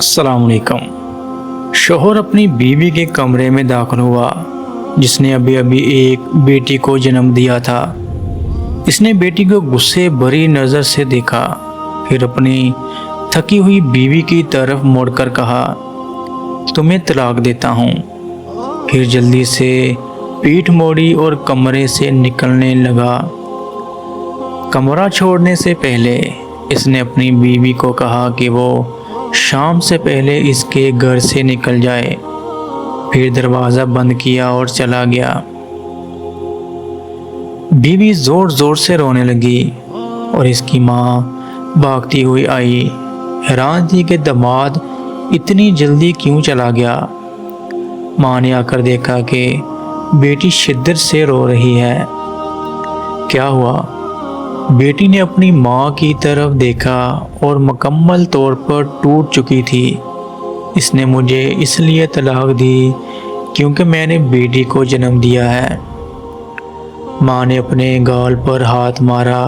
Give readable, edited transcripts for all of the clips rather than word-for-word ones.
अस्सलाम वालेकुम। शोहर अपनी बीवी के कमरे में दाखिल हुआ जिसने अभी अभी एक बेटी को जन्म दिया था। इसने बेटी को गुस्से भरी नज़र से देखा, फिर अपनी थकी हुई बीवी की तरफ मुड़कर कहा, तुम्हें तलाक देता हूँ। फिर जल्दी से पीठ मोड़ी और कमरे से निकलने लगा। कमरा छोड़ने से पहले इसने अपनी बीवी को कहा कि वो शाम से पहले इसके घर से निकल जाए। फिर दरवाज़ा बंद किया और चला गया। बीवी ज़ोर ज़ोर से रोने लगी और इसकी माँ भागती हुई आई। हैरान थी कि दामाद इतनी जल्दी क्यों चला गया। माँ ने आकर देखा कि बेटी शिद्दत से रो रही है। क्या हुआ? बेटी ने अपनी माँ की तरफ देखा और मुकम्मल तौर पर टूट चुकी थी। इसने मुझे इसलिए तलाक दी क्योंकि मैंने बेटी को जन्म दिया है। माँ ने अपने गाल पर हाथ मारा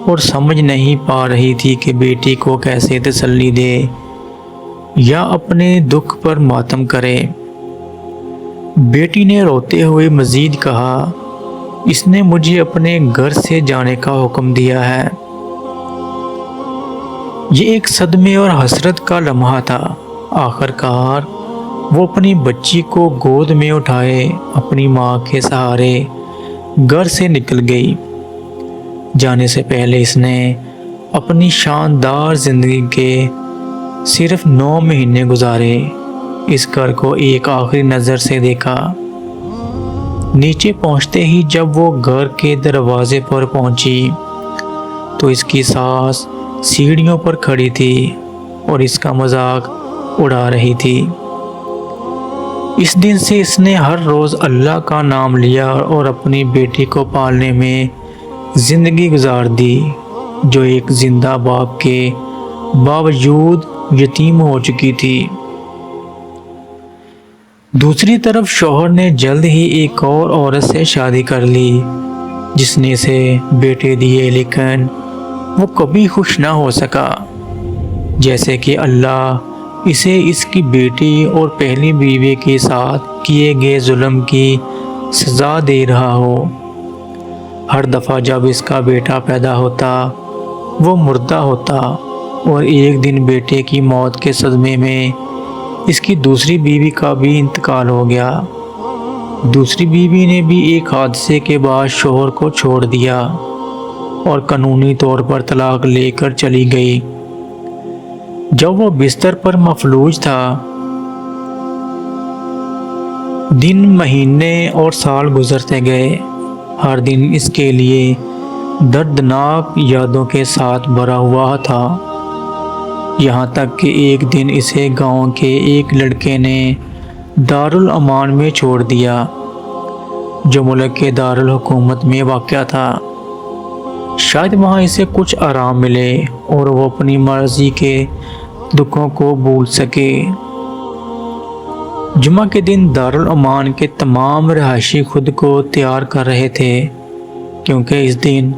और समझ नहीं पा रही थी कि बेटी को कैसे तसल्ली दे या अपने दुख पर मातम करे। बेटी ने रोते हुए मज़ीद कहा, इसने मुझे अपने घर से जाने का हुक्म दिया है। ये एक सदमे और हसरत का लम्हा था। आखिरकार वो अपनी बच्ची को गोद में उठाए अपनी माँ के सहारे घर से निकल गई। जाने से पहले इसने अपनी शानदार ज़िंदगी के सिर्फ 9 महीने गुजारे। इस घर को एक आखिरी नज़र से देखा। नीचे पहुंचते ही जब वो घर के दरवाजे पर पहुंची तो इसकी सास सीढ़ियों पर खड़ी थी और इसका मजाक उड़ा रही थी। इस दिन से इसने हर रोज़ अल्लाह का नाम लिया और अपनी बेटी को पालने में ज़िंदगी गुजार दी, जो एक जिंदा बाप के बावजूद यतीम हो चुकी थी। दूसरी तरफ शौहर ने जल्द ही एक और औरत से शादी कर ली जिसने इसे बेटे दिए, लेकिन वो कभी खुश ना हो सका। जैसे कि अल्लाह इसे इसकी बेटी और पहली बीवी के साथ किए गए जुल्म की सज़ा दे रहा हो। हर दफ़ा जब इसका बेटा पैदा होता वो मुर्दा होता और एक दिन बेटे की मौत के सदमे में इसकी दूसरी बीवी का भी इंतकाल हो गया। दूसरी बीवी ने भी एक हादसे के बाद शौहर को छोड़ दिया और कानूनी तौर पर तलाक लेकर चली गई। जब वो बिस्तर पर मफलूज था, दिन महीने और साल गुजरते गए। हर दिन इसके लिए दर्दनाक यादों के साथ भरा हुआ था। यहाँ तक कि एक दिन इसे गांव के एक लड़के ने दारुल अमान में छोड़ दिया, जो मुल्क के दारुल हुकूमत में वाक़या था। शायद वहाँ इसे कुछ आराम मिले और वो अपनी मर्ज़ी के दुखों को भूल सके। जुमा के दिन दारुल अमान के तमाम रहायशी खुद को तैयार कर रहे थे, क्योंकि इस दिन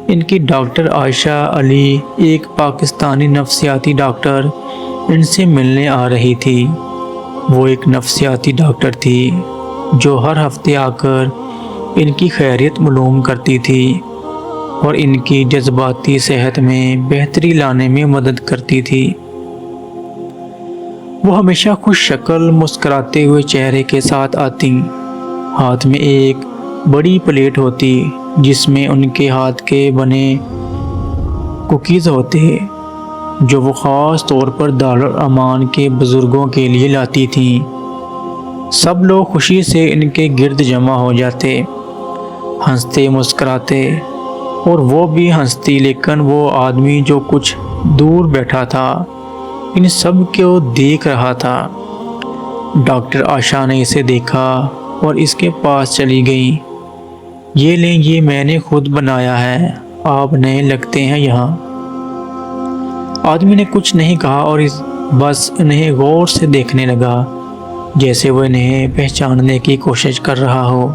इनकी डॉक्टर आयशा अली, एक पाकिस्तानी नफ्सियाती डॉक्टर, इनसे मिलने आ रही थी। वो एक नफ्सियाती डॉक्टर थी जो हर हफ्ते आकर इनकी खैरियत मालूम करती थी और इनकी जज्बाती सेहत में बेहतरी लाने में मदद करती थी। वो हमेशा खुश शक्ल मुस्कुराते हुए चेहरे के साथ आती। हाथ में एक बड़ी प्लेट होती जिसमें उनके हाथ के बने कुकीज़ होते, जो वो ख़ास तौर पर दारुल अमान के बुज़ुर्गों के लिए लाती थीं। सब लोग खुशी से इनके गिर्द जमा हो जाते, हंसते मुस्कुराते, और वो भी हंसती। लेकिन वो आदमी जो कुछ दूर बैठा था इन सब को देख रहा था। डॉक्टर आशा ने इसे देखा और इसके पास चली गई। ये लें, ये मैंने खुद बनाया है, आप नए लगते हैं यहाँ। आदमी ने कुछ नहीं कहा और बस इन्हें गौर से देखने लगा, जैसे वो इन्हें पहचानने की कोशिश कर रहा हो।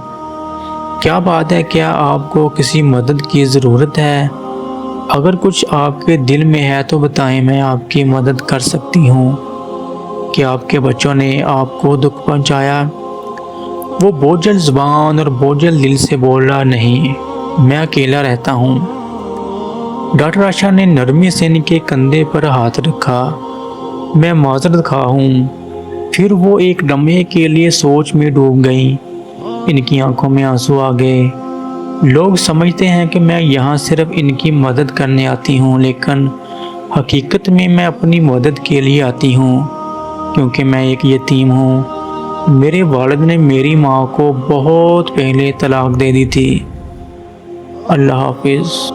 क्या बात है, क्या आपको किसी मदद की ज़रूरत है? अगर कुछ आपके दिल में है तो बताएं, मैं आपकी मदद कर सकती हूँ। کہ آپ کے بچوں نے آپ کو دکھ پہنچایا۔ وہ بوجھل زبان اور بوجھل دل سے بول رہا، نہیں، میں اکیلا رہتا ہوں۔ ڈاکٹر عائشہ نے نرمی سے ان کے کندھے پر ہاتھ رکھا۔ میں معذرت خواہ ہوں۔ پھر وہ ایک لمحے کے لیے سوچ میں ڈوب گئیں۔ ان کی آنکھوں میں آنسو آ گئے۔ لوگ سمجھتے ہیں کہ میں یہاں صرف ان کی مدد کرنے آتی ہوں، لیکن حقیقت میں اپنی مدد کے لیے آتی ہوں، کیونکہ میں ایک یتیم ہوں۔ میرے والد نے میری ماں کو بہت پہلے طلاق دے دی تھی۔ اللہ حافظ۔